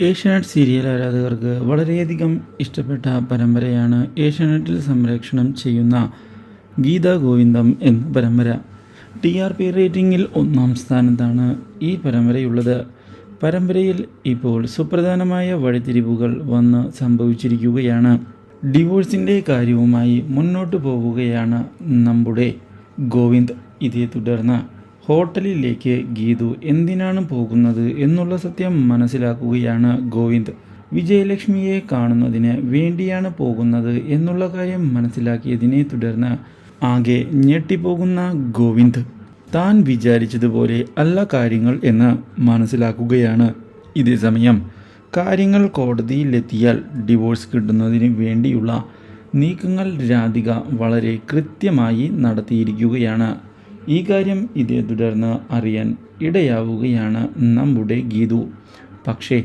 Asianet serial ആരാധകർക്ക് വളരെയധികം ഇഷ്ടപ്പെട്ട പരമ്പരയാണ് ഏഷ്യാനെറ്റിൽ സംപ്രേഷണം ചെയ്യുന്ന ഗീതാ ഗോവിന്ദം എന്ന പരമ്പര. TRP റേറ്റിംഗിൽ 1-ാം സ്ഥാനത്താണ് ഈ പരമ്പരയുള്ളത്. പരമ്പരയിൽ ഇപ്പോൾ സുപ്രധാനമായ വഴിത്തിരിവുകൾ വന്ന് സംഭവിച്ചിരിക്കുകയാണ്. ഡിവോഴ്സിൻ്റെ കാര്യവുമായി മുന്നോട്ട് പോവുകയാണ് നമ്മുടെ ഗോവിന്ദ്. ഇതേ തുടർന്ന് ഹോട്ടലിലേക്ക് ഗീതു എന്തിനാണ് പോകുന്നത് എന്നുള്ള സത്യം മനസ്സിലാക്കുകയാണ് ഗോവിന്ദ്. വിജയലക്ഷ്മിയെ കാണുന്നതിന് വേണ്ടിയാണ് പോകുന്നത് എന്നുള്ള കാര്യം മനസ്സിലാക്കിയതിനെ തുടർന്ന് ആകെ ഞെട്ടിപ്പോകുന്ന ഗോവിന്ദ് താൻ വിചാരിച്ചതുപോലെ അല്ല കാര്യങ്ങൾ എന്ന് മനസ്സിലാക്കുകയാണ്. ഇതേ സമയം കാര്യങ്ങൾ കോടതിയിലെത്തിയാൽ ഡിവോഴ്സ് കിട്ടുന്നതിന് വേണ്ടിയുള്ള നീക്കങ്ങൾ രാധിക വളരെ കൃത്യമായി നടത്തിയിരിക്കുകയാണ്. ഈ കാര്യം ഇതേ തുടർന്ന് അറിയാൻ ഇടയാവുകയാണ് നമ്മുടെ ഗീതു. പക്ഷേ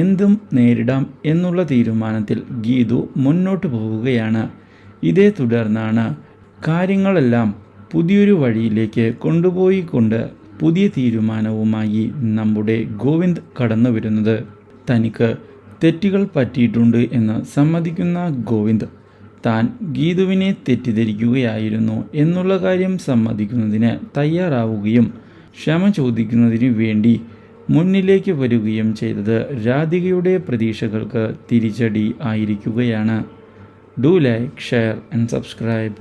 എന്തും നേരിടാം എന്നുള്ള തീരുമാനത്തിൽ ഗീതു മുന്നോട്ട് പോവുകയാണ്. ഇതേ തുടർന്നാണ് കാര്യങ്ങളെല്ലാം പുതിയൊരു വഴിയിലേക്ക് കൊണ്ടുപോയിക്കൊണ്ട് പുതിയ തീരുമാനവുമായി നമ്മുടെ ഗോവിന്ദ് കടന്നു വരുന്നത്. തനിക്ക് തെറ്റുകൾ പറ്റിയിട്ടുണ്ട് എന്ന് സമ്മതിക്കുന്ന ഗോവിന്ദ് താൻ ഗീതുവിനെ തെറ്റിദ്ധരിക്കുകയായിരുന്നു എന്നുള്ള കാര്യം സമ്മതിക്കുന്നതിന് തയ്യാറാവുകയും ക്ഷമ ചോദിക്കുന്നതിന് വേണ്ടി മുന്നിലേക്ക് വരികയും ചെയ്തത് രാധികയുടെ പ്രതീക്ഷകൾക്ക് തിരിച്ചടി ആയിരിക്കുകയാണ്. Do like, share and subscribe.